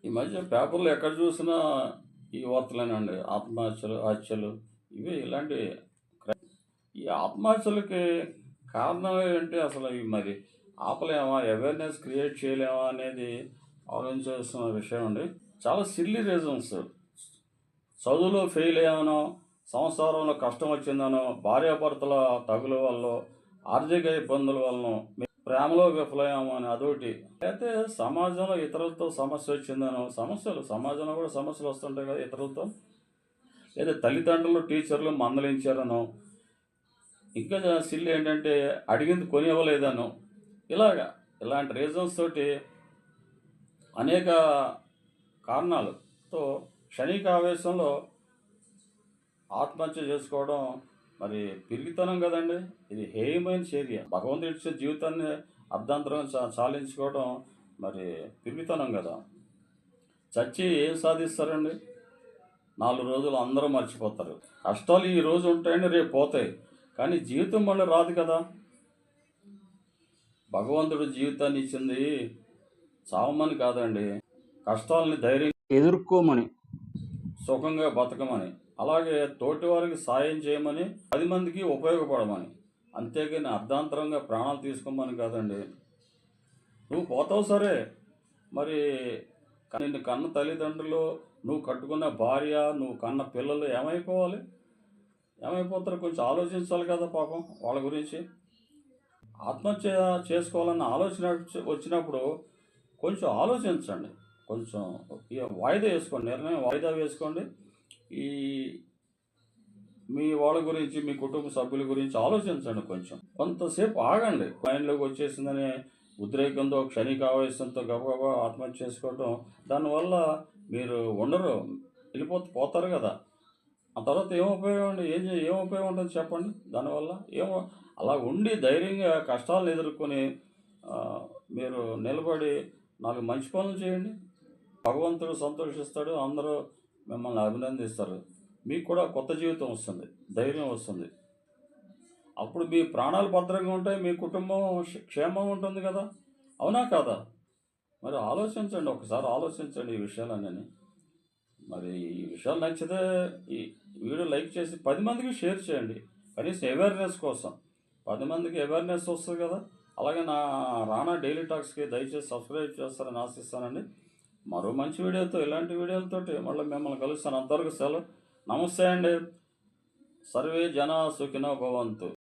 ఈ మధ్య పేపర్‌లో ఎక్కడ చూసినా ఈ వార్తలేనండి. ఆత్మహత్యలు, హత్యలు ఇవి ఇలాంటివి. ఈ ఆత్మహత్యలకి కారణం ఏంటి అసలు? ఇవి మరి ఆపలేమా? అవేర్‌నెస్ క్రియేట్ చేయలేమా అనేది ఆలోచించాల్సిన విషయం అండి. చాలా సిల్లీ రీజన్స్. చదువులో ఫెయిల్ అయ్యామనో, సంసారంలో కష్టం వచ్చిందనో, భార్యాభర్తల తగుల వల్లో, ఆర్థిక ఇబ్బందుల వలనో, ప్రేమలో విఫలమయ్యాము అని అదోటి. అయితే సమాజంలో ఇతరులతో సమస్య వచ్చిందనో, సమాజంలో కూడా సమస్యలు వస్తుంటాయి కదా ఇతరులతో. లేదా తల్లిదండ్రులు, టీచర్లు మందలించారనో, ఇంకా సిల్లి ఏంటంటే అడిగింది కొనివ్వలేదనో, ఇలాగా ఇలాంటి రీజన్స్ తోటి అనేక కారణాలతో క్షణిక ఆవేశంలో ఆత్మహత్య చేసుకోవడం మరి పిరికితనం కదండి. ఇది హేయమైన చర్య. భగవంతుడు ఇచ్చే జీవితాన్ని అర్ధాంతరంగా చాలించుకోవడం మరి పిరికితనం కదా. చచ్చి ఏం సాధిస్తారండి? 4 రోజులు అందరూ మర్చిపోతారు. కష్టాలు ఈ రోజు ఉంటాయండి, రేపు పోతాయి. కానీ జీవితం మళ్ళీ రాదు కదా. భగవంతుడు జీవితాన్ని ఇచ్చింది చావమని కాదండి, కష్టాలని ధైర్యం ఎదుర్కోమని, సుఖంగా బతకమని, అలాగే తోటివారికి సాయం చేయమని, 10 మందికి ఉపయోగపడమని. అంతేగాని అర్ధాంతరంగా ప్రాణాలు తీసుకోమని కాదండి. నువ్వు పోతావు సరే, మరి నిన్ను కన్న తల్లిదండ్రులు, నువ్వు కట్టుకున్న భార్య, నువ్వు కన్న పిల్లలు ఏమైపోవాలి? ఏమైపోతారు? కొంచెం ఆలోచించాలి కదా పాపం వాళ్ళ గురించి. ఆత్మహత్య చేసుకోవాలన్న ఆలోచన వచ్చినప్పుడు కొంచెం ఆలోచించండి. కొంచెం వాయిదా వేసుకోండి, నిర్ణయం వాయిదా వేసుకోండి. ఈ మీ వాళ్ళ గురించి, మీ కుటుంబ సభ్యుల గురించి ఆలోచించండి. కొంతసేపు ఆగండి. మైండ్లోకి వచ్చేసిందని ఉద్రేకంతో, క్షణిక ఆవేశంతో గబగబా ఆత్మహత్య చేసుకోవటం, దానివల్ల మీరు ఉండరు, పోతారు కదా. ఆ తర్వాత ఏం ఉపయోగం అండి? ఏం ఉపయోగం ఉంటుంది చెప్పండి దానివల్ల? అలా ఉండి ధైర్యంగా కష్టాలను ఎదుర్కొని మీరు నిలబడి 4 మంచి పనులు చేయండి. భగవంతుడు సంతోషిస్తాడు, అందరూ మిమ్మల్ని అభినందిస్తారు. మీకు కూడా కొత్త జీవితం వస్తుంది, ధైర్యం వస్తుంది. అప్పుడు మీ ప్రాణాలు భద్రంగా ఉంటాయి, మీ కుటుంబం క్షేమం ఉంటుంది కదా. అవునా కాదా? మరి ఆలోచించండి, ఒకసారి ఆలోచించండి ఈ విషయాలన్నీ. మరి ఈ విషయాలు నచ్చితే ఈ వీడియో లైక్ చేసి 10 మందికి షేర్ చేయండి. కనీసం అవేర్నెస్ కోసం 10 మందికి అవేర్నెస్ వస్తుంది కదా. అలాగే నా రానా డైలీ టాక్స్కి దయచేసి సబ్స్క్రైబ్ చేస్తారని ఆశిస్తానండి. మరో మంచి వీడియోతో, ఇలాంటి వీడియోలతోటి మళ్ళీ మిమ్మల్ని కలుస్తాను. అంతవరకు సెలవు. నమస్తే అండి. సర్వే జనా సుఖినో భవంతు.